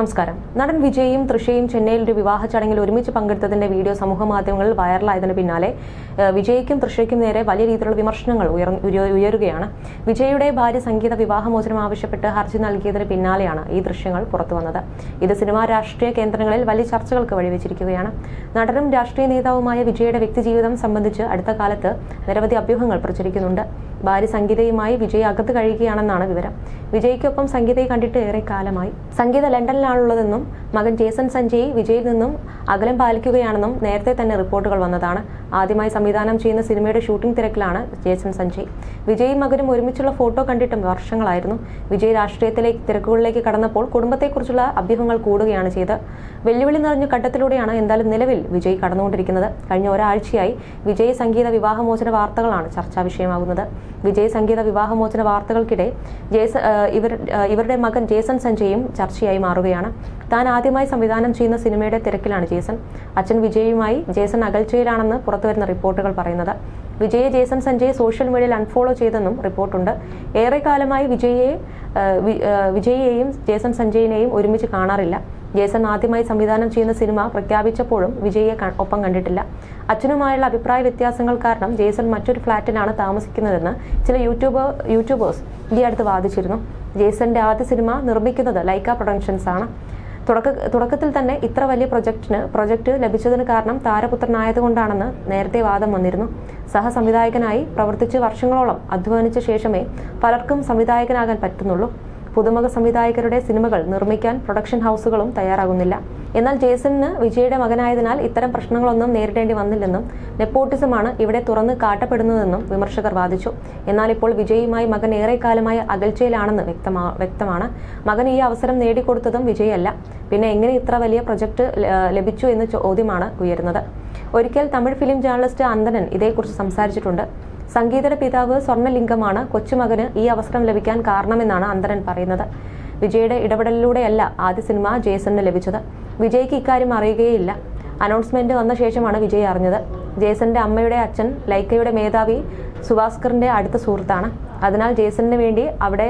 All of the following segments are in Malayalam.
നമസ്കാരം. നടൻ വിജയും തൃഷയും ചെന്നൈയിൽ ഒരു വിവാഹ ചടങ്ങിൽ ഒരുമിച്ച് പങ്കെടുത്തതിന്റെ വീഡിയോ സമൂഹമാധ്യമങ്ങളിൽ വൈറലായതിനു പിന്നാലെ വിജയ്ക്കും തൃഷയ്ക്കും നേരെ വലിയ രീതിയിലുള്ള വിമർശനങ്ങൾ ഉയരുകയാണ്. വിജയുടെ ഭാര്യ സംഗീത വിവാഹമോചനം ആവശ്യപ്പെട്ട് ഹർജി നൽകിയതിന് പിന്നാലെയാണ് ഈ ദൃശ്യങ്ങൾ പുറത്തുവന്നത്. ഇത് സിനിമാ രാഷ്ട്രീയ കേന്ദ്രങ്ങളിൽ വലിയ ചർച്ചകൾക്ക് വഴിവെച്ചിരിക്കുകയാണ്. നടനും രാഷ്ട്രീയ നേതാവുമായ വിജയുടെ വ്യക്തിജീവിതം സംബന്ധിച്ച് അടുത്ത കാലത്ത് നിരവധി അഭ്യൂഹങ്ങൾ പ്രചരിക്കുന്നുണ്ട്. ഭാര്യ സംഗീതയുമായി വിജയ് അകത്ത് കഴിയുകയാണെന്നാണ് വിവരം. വിജയ്ക്കൊപ്പം സംഗീതയെ കണ്ടിട്ട് ഏറെ കാലമായി. സംഗീത ലണ്ടനിലാണുള്ളതെന്നും മകൻ ജേസൺ സഞ്ജയ് വിജയിൽ നിന്നും അകലം പാലിക്കുകയാണെന്നും നേരത്തെ തന്നെ റിപ്പോർട്ടുകൾ വന്നതാണ്. ആദ്യമായി സംവിധാനം ചെയ്യുന്ന സിനിമയുടെ ഷൂട്ടിംഗ് തിരക്കിലാണ് ജേസൺ സഞ്ജയ്. വിജയും മകനും ഒരുമിച്ചുള്ള ഫോട്ടോ കണ്ടിട്ടും വർഷങ്ങളായിരുന്നു. വിജയ് രാഷ്ട്രീയത്തിലേക്ക് തിരക്കുകളിലേക്ക് കടന്നപ്പോൾ കുടുംബത്തെക്കുറിച്ചുള്ള അഭ്യൂഹങ്ങൾ കൂടുകയാണ് ചെയ്തത്. വെല്ലുവിളി നിറഞ്ഞ ഘട്ടത്തിലൂടെയാണ് എന്തായാലും നിലവിൽ വിജയ് കടന്നുകൊണ്ടിരിക്കുന്നത്. കഴിഞ്ഞ ഒരാഴ്ചയായി വിജയ് സംഗീത വിവാഹമോചന വാർത്തകളാണ് ചർച്ചാ വിഷയമാകുന്നത്. വിജയ് സംഗീത വിവാഹമോചന വാർത്തകൾക്കിടെ ഇവരുടെ മകൻ ജേസൺ സഞ്ജയും ചർച്ചയായി മാറുകയാണ്. താൻ ആദ്യമായി സംവിധാനം ചെയ്യുന്ന സിനിമയുടെ തിരക്കിലാണ് ജേസൺ. അച്ഛൻ വിജയുമായി ജേസൺ അകൽച്ചയിലാണെന്ന് പുറത്തുവരുന്ന റിപ്പോർട്ടുകൾ പറയുന്നത്. വിജയെ ജേസൺ സഞ്ജയ് സോഷ്യൽ മീഡിയയിൽ അൺഫോളോ ചെയ്തെന്നും റിപ്പോർട്ടുണ്ട്. ഏറെക്കാലമായി വിജയെയും ജേസൺ സഞ്ജയിനെയും ഒരുമിച്ച് കാണാറില്ല. ജേസൺ ആദ്യമായി സംവിധാനം ചെയ്യുന്ന സിനിമ പ്രഖ്യാപിച്ചപ്പോഴും വിജയെ ഒപ്പം കണ്ടിട്ടില്ല. അച്ഛനുമായുള്ള അഭിപ്രായ വ്യത്യാസങ്ങൾ കാരണം ജേസൺ മറ്റൊരു ഫ്ളാറ്റിലാണ് താമസിക്കുന്നതെന്ന് ചില യൂട്യൂബേഴ്സ് ഈ അടുത്ത് വാദിച്ചിരുന്നു. ജേസന്റെ ആദ്യ സിനിമ നിർമ്മിക്കുന്നത് ലൈക്ക പ്രൊഡക്ഷൻസ് ആണ്. തുടക്കത്തിൽ തന്നെ ഇത്ര വലിയ പ്രൊജക്ട് ലഭിച്ചതിന് കാരണം താരപുത്രനായതുകൊണ്ടാണെന്ന് നേരത്തെ വാദം വന്നിരുന്നു. സഹസംവിധായകനായി പ്രവർത്തിച്ച് വർഷങ്ങളോളം അധ്വാനിച്ച ശേഷമേ പലർക്കും സംവിധായകനാകാൻ പറ്റുന്നുള്ളൂ. പുതുമുഖ സംവിധായകരുടെ സിനിമകൾ നിർമ്മിക്കാൻ പ്രൊഡക്ഷൻ ഹൗസുകളും തയ്യാറാകുന്നില്ല. എന്നാൽ ജേസണിന് വിജയുടെ മകനായതിനാൽ ഇത്തരം പ്രശ്നങ്ങളൊന്നും നേരിടേണ്ടി വന്നില്ലെന്നും നെപ്പോട്ടിസമാണ് ഇവിടെ തുറന്ന് കാട്ടപ്പെടുന്നതെന്നും വിമർശകർ വാദിച്ചു. എന്നാൽ ഇപ്പോൾ വിജയുമായി മകൻ ഏറെക്കാലമായി അകൽച്ചയിലാണെന്ന് വ്യക്തമാണ്. മകൻ ഈ അവസരം നേടിക്കൊടുത്തതും വിജയല്ല. പിന്നെ എങ്ങനെ ഇത്ര വലിയ പ്രൊജക്ട് ലഭിച്ചു എന്ന ചോദ്യമാണ് ഉയരുന്നത്. ഒരിക്കൽ തമിഴ് ഫിലിം ജേർണലിസ്റ്റ് അന്തനൻ ഇതേക്കുറിച്ച് സംസാരിച്ചിട്ടുണ്ട്. സംഗീതയുടെ പിതാവ് സ്വർണ്ണലിംഗമാണ് കൊച്ചുമകന് ഈ അവസരം ലഭിക്കാൻ കാരണമെന്നാണ് അന്തരൻ പറയുന്നത്. വിജയുടെ ഇടപെടലിലൂടെയല്ല ആദ്യ സിനിമ ജേസണിന് ലഭിച്ചത്. വിജയ്ക്ക് ഇക്കാര്യം അറിയുകയില്ല. അനൗൺസ്മെന്റ് വന്ന ശേഷമാണ് വിജയ് അറിഞ്ഞത്. ജേസന്റെ അമ്മയുടെ അച്ഛൻ ലൈക്കയുടെ മേധാവി സുഭാസ്കറിന്റെ അടുത്ത സുഹൃത്താണ്. അതിനാൽ ജേസണിന് വേണ്ടി അവിടെ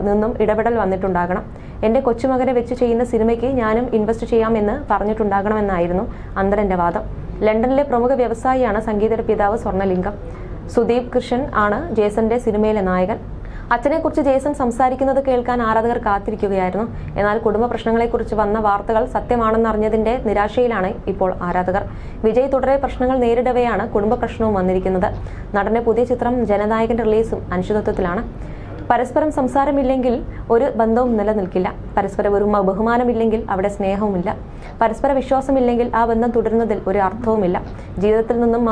നിന്നും ഇടപെടൽ വന്നിട്ടുണ്ടാകണം. എന്റെ കൊച്ചുമകനെ വെച്ച് ചെയ്യുന്ന സിനിമയ്ക്ക് ഞാനും ഇൻവെസ്റ്റ് ചെയ്യാമെന്ന് പറഞ്ഞിട്ടുണ്ടാകണമെന്നായിരുന്നു അന്തരന്റെ വാദം. ലണ്ടനിലെ പ്രമുഖ വ്യവസായിയാണ് സംഗീതയുടെ പിതാവ് സ്വർണ്ണലിംഗം. സുദീപ് കൃഷ്ണൻ ആണ് ജേസന്റെ സിനിമയിലെ നായകൻ. അച്ഛനെക്കുറിച്ച് ജേസൺ സംസാരിക്കുന്നത് കേൾക്കാൻ ആരാധകർ കാത്തിരിക്കുകയായിരുന്നു. എന്നാൽ കുടുംബ പ്രശ്നങ്ങളെക്കുറിച്ച് വന്ന വാർത്തകൾ സത്യമാണെന്നറിഞ്ഞതിന്റെ നിരാശയിലാണ് ഇപ്പോൾ ആരാധകർ. വിജയ് തുടരെ പ്രശ്നങ്ങൾ നേരിടവെയാണ് കുടുംബ പ്രശ്നവും വന്നിരിക്കുന്നത്. നടന്റെ പുതിയ ചിത്രം ജനനായകന്റെ റിലീസും അനിശ്ചിതത്വത്തിലാണ്. പരസ്പരം സംസാരമില്ലെങ്കിൽ ഒരു ബന്ധവും നിലനിൽക്കില്ല. പരസ്പരം ഒരു ബഹുമാനമില്ലെങ്കിൽ അവിടെ സ്നേഹവുമില്ല. പരസ്പര വിശ്വാസമില്ലെങ്കിൽ ആ ബന്ധം തുടരുന്നതിൽ ഒരു അർത്ഥവുമില്ല. ജീവിതത്തിൽ നിന്നും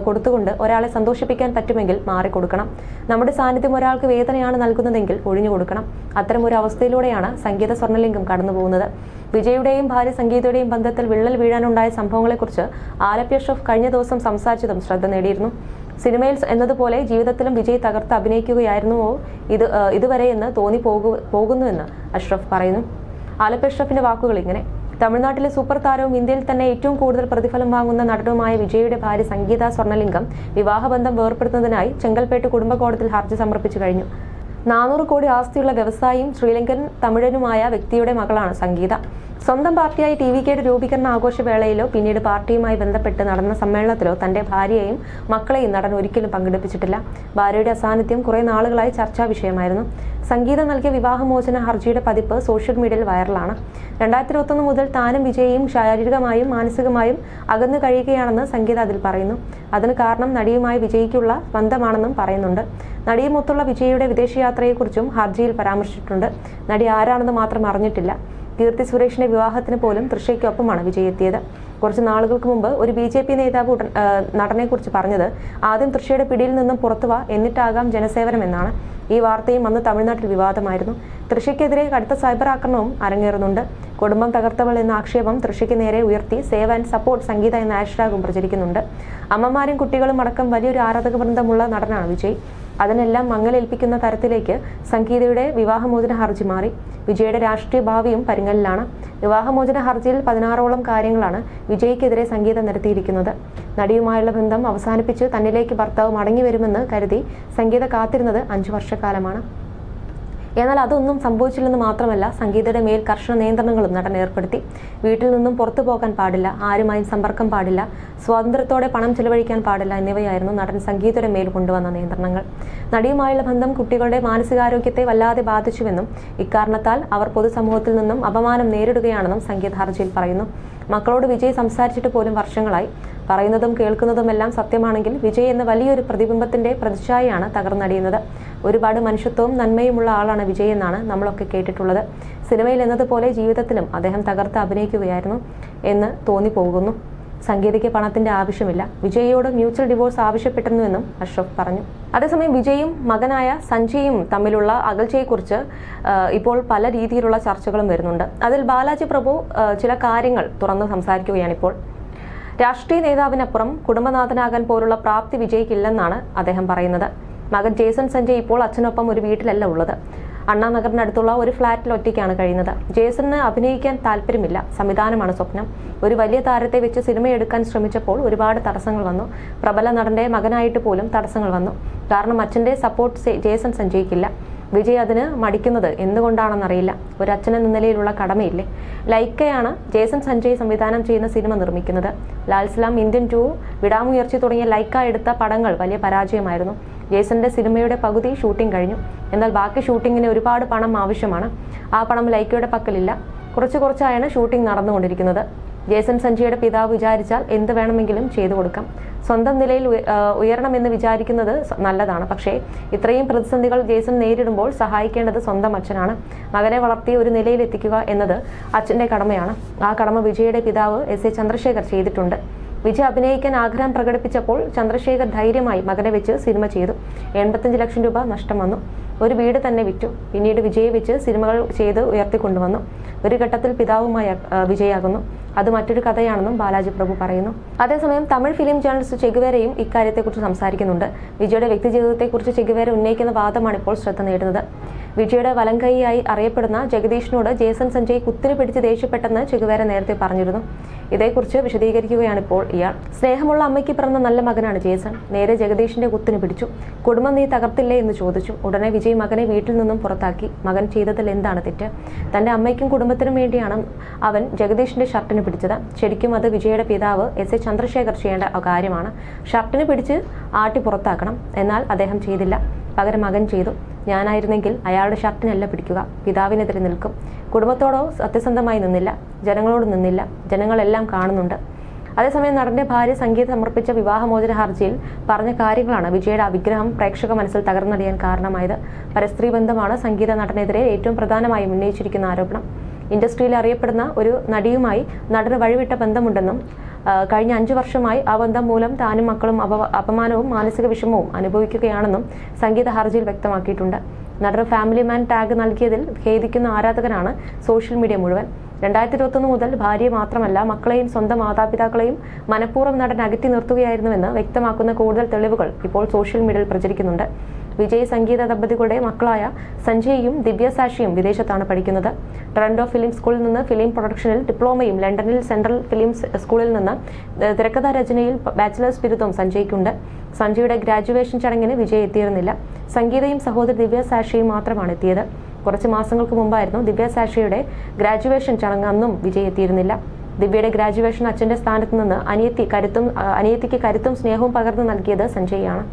കൊടുത്തുകൊണ്ട് ഒരാളെ സന്തോഷിപ്പിക്കാൻ പറ്റുമെങ്കിൽ മാറിക്കൊടുക്കണം. നമ്മുടെ സാന്നിധ്യം ഒരാൾക്ക് വേദനയാണ് നൽകുന്നതെങ്കിൽ ഒഴിഞ്ഞു കൊടുക്കണം. അത്തരം ഒരു അവസ്ഥയിലൂടെയാണ് സംഗീത സ്വർണ്ണലിംഗം കടന്നുപോകുന്നത്. വിജയുടെയും ഭാര്യ സംഗീതയുടെയും ബന്ധത്തിൽ വിള്ളൽ വീഴാനുണ്ടായ സംഭവങ്ങളെക്കുറിച്ച് ആലപ്പി അഷ്റഫ് കഴിഞ്ഞ ദിവസം സംസാരിച്ചതും ശ്രദ്ധ നേടിയിരുന്നു. സിനിമയിൽ എന്നതുപോലെ ജീവിതത്തിലും വിജയ് തകർത്ത് അഭിനയിക്കുകയായിരുന്നുവോ ഇതുവരെയെന്ന് പോകുന്നുവെന്ന് അഷ്റഫ് പറയുന്നു. ആലപ്പി അഷ്റഫിന്റെ വാക്കുകൾ ഇങ്ങനെ: തമിഴ്നാട്ടിലെ സൂപ്പർ താരവും ഇന്ത്യയിൽ തന്നെ ഏറ്റവും കൂടുതൽ പ്രതിഫലം വാങ്ങുന്ന നടനുമായ വിജയുടെ ഭാര്യ സംഗീത സ്വർണ്ണലിംഗം വിവാഹബന്ധം വേർപ്പെടുത്തുന്നതിനായി ചെങ്കൽപ്പേട്ട് കുടുംബ കോടതിയിൽ ഹർജി സമർപ്പിച്ചു കഴിഞ്ഞു. 400 കോടി ആസ്തിയുള്ള വ്യവസായിയും ശ്രീലങ്കൻ തമിഴനുമായ വ്യക്തിയുടെ മകളാണ് സംഗീത. സ്വന്തം പാർട്ടിയായ TVKയുടെ രൂപീകരണ ആഘോഷവേളയിലോ പിന്നീട് പാർട്ടിയുമായി ബന്ധപ്പെട്ട് നടന്ന സമ്മേളനത്തിലോ തന്റെ ഭാര്യയെയും മക്കളെയും നടൻ ഒരിക്കലും പങ്കെടുപ്പിച്ചിട്ടില്ല. ഭാര്യയുടെ അസാന്നിധ്യം കുറെ നാളുകളായി ചർച്ചാ വിഷയമായിരുന്നു. സംഗീതം നൽകിയ വിവാഹമോചന ഹർജിയുടെ പതിപ്പ് സോഷ്യൽ മീഡിയയിൽ വൈറലാണ്. 2021 മുതൽ താനും വിജയും ശാരീരികമായും മാനസികമായും അകന്നു കഴിയുകയാണെന്ന് സംഗീത അതിൽ പറയുന്നു. അതിന് കാരണം നടിയുമായി വിജയ്ക്കുള്ള ബന്ധമാണെന്നും പറയുന്നുണ്ട്. നടിയുമൊത്തുള്ള വിജയുടെ വിദേശയാത്രയെക്കുറിച്ചും ഹർജിയിൽ പരാമർശിച്ചിട്ടുണ്ട്. നടി ആരാണെന്ന് മാത്രം അറിഞ്ഞിട്ടില്ല. കീർത്തി സുരേഷിന്റെ വിവാഹത്തിന് പോലും തൃഷയ്ക്കൊപ്പമാണ് വിജയ് എത്തിയത്. കുറച്ച് നാളുകൾക്ക് മുമ്പ് ഒരു BJP നേതാവ് നടനെക്കുറിച്ച് പറഞ്ഞത് ആദ്യം തൃഷയുടെ പിടിയിൽ നിന്നും പുറത്തുവാ, എന്നിട്ടാകാം ജനസേവനം എന്നാണ്. ഈ വാർത്തയും അന്ന് തമിഴ്നാട്ടിൽ വിവാദമായിരുന്നു. തൃഷയ്ക്കെതിരെ കടുത്ത സൈബർ ആക്രമണവും അരങ്ങേറുന്നുണ്ട്. കുടുംബം തകർത്തവൾ എന്ന ആക്ഷേപം തൃഷയ്ക്ക് നേരെ ഉയർത്തി സേവ് ആൻഡ് സപ്പോർട്ട് സംഗീത എന്ന ഹാഷ്ടാഗും പ്രചരിക്കുന്നുണ്ട്. അമ്മമാരും കുട്ടികളും അടക്കം വലിയൊരു ആരാധക വൃന്ദമുള്ള നടനാണ് വിജയ്. അതിനെല്ലാം മങ്ങലേൽപ്പിക്കുന്ന തരത്തിലേക്ക് സംഗീതയുടെ വിവാഹമോചന ഹർജി മാറി. വിജയുടെ രാഷ്ട്രീയ ഭാവിയും പരിങ്ങലിലാണ്. വിവാഹമോചന ഹർജിയിൽ 16ഓളം കാര്യങ്ങളാണ് വിജയ്ക്കെതിരെ സംഗീത നിരത്തിയിരിക്കുന്നത്. നടിയുമായുള്ള ബന്ധം അവസാനിപ്പിച്ച് തന്നിലേക്ക് ഭർത്താവ് മടങ്ങി വരുമെന്ന് കരുതി സംഗീത കാത്തിരുന്നത് 5 വർഷക്കാലമാണ്. എന്നാൽ അതൊന്നും സംഭവിച്ചില്ലെന്ന് മാത്രമല്ല, സംഗീതയുടെ മേൽ കർശന നിയന്ത്രണങ്ങളും നടൻ ഏർപ്പെടുത്തി. വീട്ടിൽ നിന്നും പുറത്തു പോകാൻ പാടില്ല, ആരുമായും സമ്പർക്കം പാടില്ല, സ്വാതന്ത്ര്യത്തോടെ പണം ചെലവഴിക്കാൻ പാടില്ല എന്നിവയായിരുന്നു നടൻ സംഗീതയുടെ മേൽ കൊണ്ടുവന്ന നിയന്ത്രണങ്ങൾ. നടിയുമായുള്ള ബന്ധം കുട്ടികളുടെ മാനസികാരോഗ്യത്തെ വല്ലാതെ ബാധിച്ചുവെന്നും ഇക്കാരണത്താൽ അവർ പൊതുസമൂഹത്തിൽ നിന്നും അപമാനം നേരിടുകയാണെന്നും സംഗീത ഹർജിയിൽ പറയുന്നു. മക്കളോട് വിജയ് സംസാരിച്ചിട്ട് പോലും വർഷങ്ങളായി. പറയുന്നതും കേൾക്കുന്നതുമെല്ലാം സത്യമാണെങ്കിൽ വിജയ് എന്ന വലിയൊരു പ്രതിബിംബത്തിന്റെ പ്രതിച്ഛായയാണ് തകർന്നടിയുന്നത്. ഒരുപാട് മനുഷ്യത്വവും നന്മയുമുള്ള ആളാണ് വിജയ് എന്നാണ് നമ്മളൊക്കെ കേട്ടിട്ടുള്ളത്. സിനിമയിൽ എന്നതുപോലെ ജീവിതത്തിലും അദ്ദേഹം തകർത്ത് അഭിനയിക്കുകയായിരുന്നു എന്ന് തോന്നിപ്പോകുന്നു. സംഗീതയ്ക്ക് പണത്തിന്റെ ആവശ്യമില്ല. വിജയിയോട് മ്യൂച്വൽ ഡിവോഴ്സ് ആവശ്യപ്പെട്ടിരുന്നുവെന്നും അഷ്റഫ് പറഞ്ഞു. അതേസമയം വിജയും മകനായ സഞ്ജയും തമ്മിലുള്ള അകൽച്ചയെക്കുറിച്ച് ഇപ്പോൾ പല രീതിയിലുള്ള ചർച്ചകളും വരുന്നുണ്ട്. അതിൽ ബാലാജി പ്രഭു ചില കാര്യങ്ങൾ തുറന്ന് സംസാരിക്കുകയാണിപ്പോൾ. രാഷ്ട്രീയ നേതാവിനപ്പുറം കുടുംബനാഥനാകാൻ പോലുള്ള പ്രാപ്തി വിജയ്ക്കില്ലെന്നാണ് അദ്ദേഹം പറയുന്നത്. മകൻ ജേസൺ സഞ്ജയ് ഇപ്പോൾ അച്ഛനൊപ്പം ഒരു വീട്ടിലല്ല ഉള്ളത്. അണ്ണാനഗറിനടുത്തുള്ള ഒരു ഫ്ളാറ്റിൽ ഒറ്റയ്ക്കാണ് കഴിയുന്നത്. ജേസണിന് അഭിനയിക്കാൻ താല്പര്യമില്ല, സംവിധാനമാണ് സ്വപ്നം. ഒരു വലിയ താരത്തെ വെച്ച് സിനിമയെടുക്കാൻ ശ്രമിച്ചപ്പോൾ ഒരുപാട് തടസ്സങ്ങൾ വന്നു. പ്രബല നടന്റെ മകനായിട്ട് പോലും തടസ്സങ്ങൾ വന്നു. കാരണം അച്ഛന്റെ സപ്പോർട്ട് ജേസൺ സഞ്ജയ്ക്കില്ല. വിജയ് അതിന് മടിക്കുന്നത് എന്തുകൊണ്ടാണെന്നറിയില്ല. ഒരു അച്ഛനെന്ന നിലയിലുള്ള കടമയില്ലേ. ലൈക്കയാണ് ജേസൺ സഞ്ജയ് സംവിധാനം ചെയ്യുന്ന സിനിമ നിർമ്മിക്കുന്നത്. ലാൽസലാം, ഇന്ത്യൻ 2, വിടാമുയർച്ചി തുടങ്ങിയ ലൈക്ക എടുത്ത പടങ്ങൾ വലിയ പരാജയമായിരുന്നു. ജേസന്റെ സിനിമയുടെ പകുതി ഷൂട്ടിംഗ് കഴിഞ്ഞു. എന്നാൽ ബാക്കി ഷൂട്ടിങ്ങിന് ഒരുപാട് പണം ആവശ്യമാണ്. ആ പണം ലൈക്കയുടെ പക്കലില്ല. കുറച്ചായാണ് ഷൂട്ടിംഗ് നടന്നുകൊണ്ടിരിക്കുന്നത്. ജേസൺ സഞ്ജയുടെ പിതാവ് വിചാരിച്ചാൽ എന്ത് വേണമെങ്കിലും ചെയ്തു കൊടുക്കാം. സ്വന്തം നിലയിൽ ഉയരണമെന്ന് വിചാരിക്കുന്നത് നല്ലതാണ്. പക്ഷേ ഇത്രയും പ്രതിസന്ധികൾ ജേസൺ നേരിടുമ്പോൾ സഹായിക്കേണ്ടത് സ്വന്തം അച്ഛനാണ്. മകനെ വളർത്തി ഒരു നിലയിൽ എത്തിക്കുക എന്നത് അച്ഛന്റെ കടമയാണ്. ആ കടമ വിജയുടെ പിതാവ് എസ് എ ചന്ദ്രശേഖർ ചെയ്തിട്ടുണ്ട്. വിജയ് അഭിനയിക്കാൻ ആഗ്രഹം പ്രകടിപ്പിച്ചപ്പോൾ ചന്ദ്രശേഖർ ധൈര്യമായി മകനെ വെച്ച് സിനിമ ചെയ്തു. 85 ലക്ഷം രൂപ നഷ്ടം വന്നു. ഒരു വീട് തന്നെ വിറ്റു. പിന്നീട് വിജയെ വെച്ച് സിനിമകൾ ചെയ്ത് ഉയർത്തിക്കൊണ്ടുവന്നു. ഒരു ഘട്ടത്തിൽ പിതാവുമായി വിജയാകുന്നു. അത് മറ്റൊരു കഥയാണെന്നും ബാലാജി പ്രഭു പറയുന്നു. അതേസമയം തമിഴ് ഫിലിം ജേർണലിസ്റ്റ് ചെഗുവേരയും ഇക്കാര്യത്തെക്കുറിച്ച് സംസാരിക്കുന്നുണ്ട്. വിജയുടെ വ്യക്തിജീവിതത്തെക്കുറിച്ച് ചെഗുവേര ഉന്നയിക്കുന്ന വാദമാണ് ഇപ്പോൾ ശ്രദ്ധ നേടുന്നത്. വിജയുടെ വലങ്കൈയായി അറിയപ്പെടുന്ന ജഗദീഷിനോട് ജേസൺ സഞ്ജയ് കുത്തിരി പിടിച്ച് ദേഷ്യപ്പെട്ടെന്ന് ചെഗുവേര നേരത്തെ പറഞ്ഞിരുന്നു. ഇതേക്കുറിച്ച് വിശദീകരിക്കുകയാണിപ്പോൾ ഇയാൾ. സ്നേഹമുള്ള അമ്മയ്ക്ക് പിറന്ന നല്ല മകനാണ് ജേസൺ. നേരെ ജഗദീഷിന്റെ കുത്തിന് പിടിച്ചു. കുടുംബം നീ തകർത്തില്ലേ എന്ന് ചോദിച്ചു. ഉടനെ വിജയ് മകനെ വീട്ടിൽ നിന്നും പുറത്താക്കി. മകൻ ചെയ്തതിൽ എന്താണ് തെറ്റ്? തന്റെ അമ്മയ്ക്കും കുടുംബത്തിനും വേണ്ടിയാണ് അവൻ ജഗദീഷിന്റെ ഷർട്ടിന് പിടിച്ചത്. ശരിക്കും അത് വിജയുടെ പിതാവ് എസ് എ ചന്ദ്രശേഖർ ചെയ്യേണ്ട കാര്യമാണ്. ഷർട്ടിന് പിടിച്ച് ആട്ടി പുറത്താക്കണം. എന്നാൽ അദ്ദേഹം ചെയ്തില്ല. പകരം മകൻ ചെയ്തു. ഞാനായിരുന്നെങ്കിൽ അയാളുടെ ഷർട്ടിനല്ല പിടിക്കുക, പിതാവിനെതിരെ നിൽക്കും. കുടുംബത്തോടോ സത്യസന്ധമായി നിന്നില്ല, ജനങ്ങളോട് നിന്നില്ല. ജനങ്ങളെല്ലാം കാണുന്നുണ്ട്. അതേസമയം നടന്റെ ഭാര്യ സംഗീത സമർപ്പിച്ച വിവാഹമോചന ഹർജിയിൽ പറഞ്ഞ കാര്യങ്ങളാണ് വിജയുടെ അവിഗ്രഹം പ്രേക്ഷക മനസ്സിൽ തകർന്നടിയാൻ കാരണമായത്. പരസ്ത്രീ ബന്ധമാണ് സംഗീത നടനെതിരെ ഏറ്റവും പ്രധാനമായും ഉന്നയിച്ചിരിക്കുന്ന ആരോപണം. ഇൻഡസ്ട്രിയിൽ അറിയപ്പെടുന്ന ഒരു നടിയുമായി നടന് വഴിവിട്ട ബന്ധമുണ്ടെന്നും കഴിഞ്ഞ 5 വർഷമായി ആ ബന്ധം മൂലം താനും മക്കളും അപമാനവും മാനസിക വിഷമവും അനുഭവിക്കുകയാണെന്നും സംഗീത ഹർജിയിൽ വ്യക്തമാക്കിയിട്ടുണ്ട്. നടന് ഫാമിലി മാൻ ടാഗ് നൽകിയതിൽ ഖേദിക്കുന്ന ആരാധകരാണ് സോഷ്യൽ മീഡിയ മുഴുവൻ. 2021 മുതൽ ഭാര്യയെ മാത്രമല്ല മക്കളെയും സ്വന്തം മാതാപിതാക്കളെയും മനഃപൂർവ്വം നടൻ അകറ്റി നിർത്തുകയായിരുന്നുവെന്ന് വ്യക്തമാക്കുന്ന കൂടുതൽ തെളിവുകൾ ഇപ്പോൾ സോഷ്യൽ മീഡിയയിൽ പ്രചരിക്കുന്നുണ്ട്. വിജയ് സംഗീത ദമ്പതികളുടെ മക്കളായ സഞ്ജയും ദിവ്യസാക്ഷിയും വിദേശത്താണ് പഠിക്കുന്നത്. ടൊറന്റോ ഫിലിം സ്കൂളിൽ നിന്ന് ഫിലിം പ്രൊഡക്ഷനിൽ ഡിപ്ലോമയും ലണ്ടനിൽ സെൻട്രൽ ഫിലിം സ്കൂളിൽ നിന്ന് തിരക്കഥാ രചനയിൽ ബാച്ചിലേഴ്സ് ബിരുദവും സഞ്ജയ്ക്കുണ്ട്. സഞ്ജയുടെ ഗ്രാജുവേഷൻ ചടങ്ങിന് വിജയ് എത്തിയിരുന്നില്ല. സംഗീതയും സഹോദരി ദിവ്യസാക്ഷിയും മാത്രമാണ് എത്തിയത്. കുറച്ച് മാസങ്ങൾക്ക് മുമ്പായിരുന്നു ദിവ്യസാക്ഷിയുടെ ഗ്രാജുവേഷൻ ചടങ്ങ്. അന്നും വിജയ് എത്തിയിരുന്നില്ല. ദിവ്യയുടെ ഗ്രാജുവേഷൻ അച്ഛന്റെ സ്ഥാനത്ത് നിന്ന് അനിയത്തിക്ക് കരുത്തും സ്നേഹവും പകർന്നു നൽകിയത് സഞ്ജയാണ്.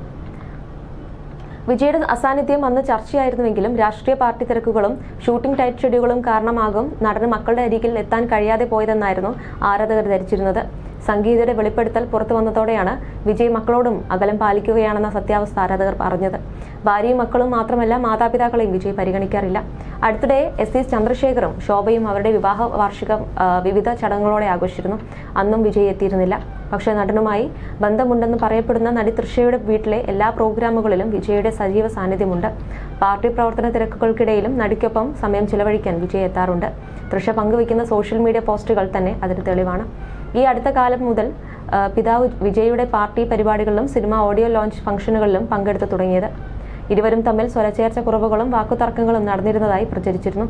വിജയുടെ അസാന്നിധ്യം അന്ന് ചർച്ചയായിരുന്നുവെങ്കിലും രാഷ്ട്രീയ പാർട്ടി തിരക്കുകളും ഷൂട്ടിംഗ് ടൈറ്റ് ഷെഡ്യൂളും കാരണമാകും നടന് മക്കളുടെ അരികിൽ എത്താൻ കഴിയാതെ പോയതെന്നായിരുന്നു ആരാധകർ ധരിച്ചിരുന്നത്. സംഗീതയുടെ വെളിപ്പെടുത്തൽ പുറത്തു വന്നതോടെയാണ് വിജയ് മക്കളോടും അകലം പാലിക്കുകയാണെന്ന സത്യാവസ്ഥ ആരാധകർ പറഞ്ഞത്. ഭാര്യയും മക്കളും മാത്രമല്ല മാതാപിതാക്കളെയും വിജയ് പരിഗണിക്കാറില്ല. അടുത്തിടെ എസ് എസ് ചന്ദ്രശേഖറും ശോഭയും അവരുടെ വിവാഹ വാർഷികം വിവിധ ചടങ്ങുകളോടെ ആഘോഷിച്ചിരുന്നു. അന്നും വിജയ് എത്തിയിരുന്നില്ല. പക്ഷേ നടനുമായി ബന്ധമുണ്ടെന്ന് പറയപ്പെടുന്ന നടി തൃഷയുടെ വീട്ടിലെ എല്ലാ പ്രോഗ്രാമുകളിലും വിജയുടെ സജീവ സാന്നിധ്യമുണ്ട്. പാർട്ടി പ്രവർത്തന തിരക്കുകൾക്കിടയിലും നടിക്കൊപ്പം സമയം ചിലവഴിക്കാൻ വിജയ് എത്താറുണ്ട്. തൃഷ പങ്കുവയ്ക്കുന്ന സോഷ്യൽ മീഡിയ പോസ്റ്റുകൾ തന്നെ അതിന് തെളിവാണ്. ഈ അടുത്ത കാലം മുതൽ പിതാവ് വിജയുടെ പാർട്ടി പരിപാടികളിലും സിനിമ ഓഡിയോ ലോഞ്ച് ഫംഗ്ഷനുകളിലും പങ്കെടുത്തു തുടങ്ങിയത്. ഇരുവരും തമ്മിൽ സ്വരച്ചേർച്ച കുറവുകളും വാക്കുതർക്കങ്ങളും നടന്നിരുന്നതായി പ്രചരിച്ചിരുന്നു.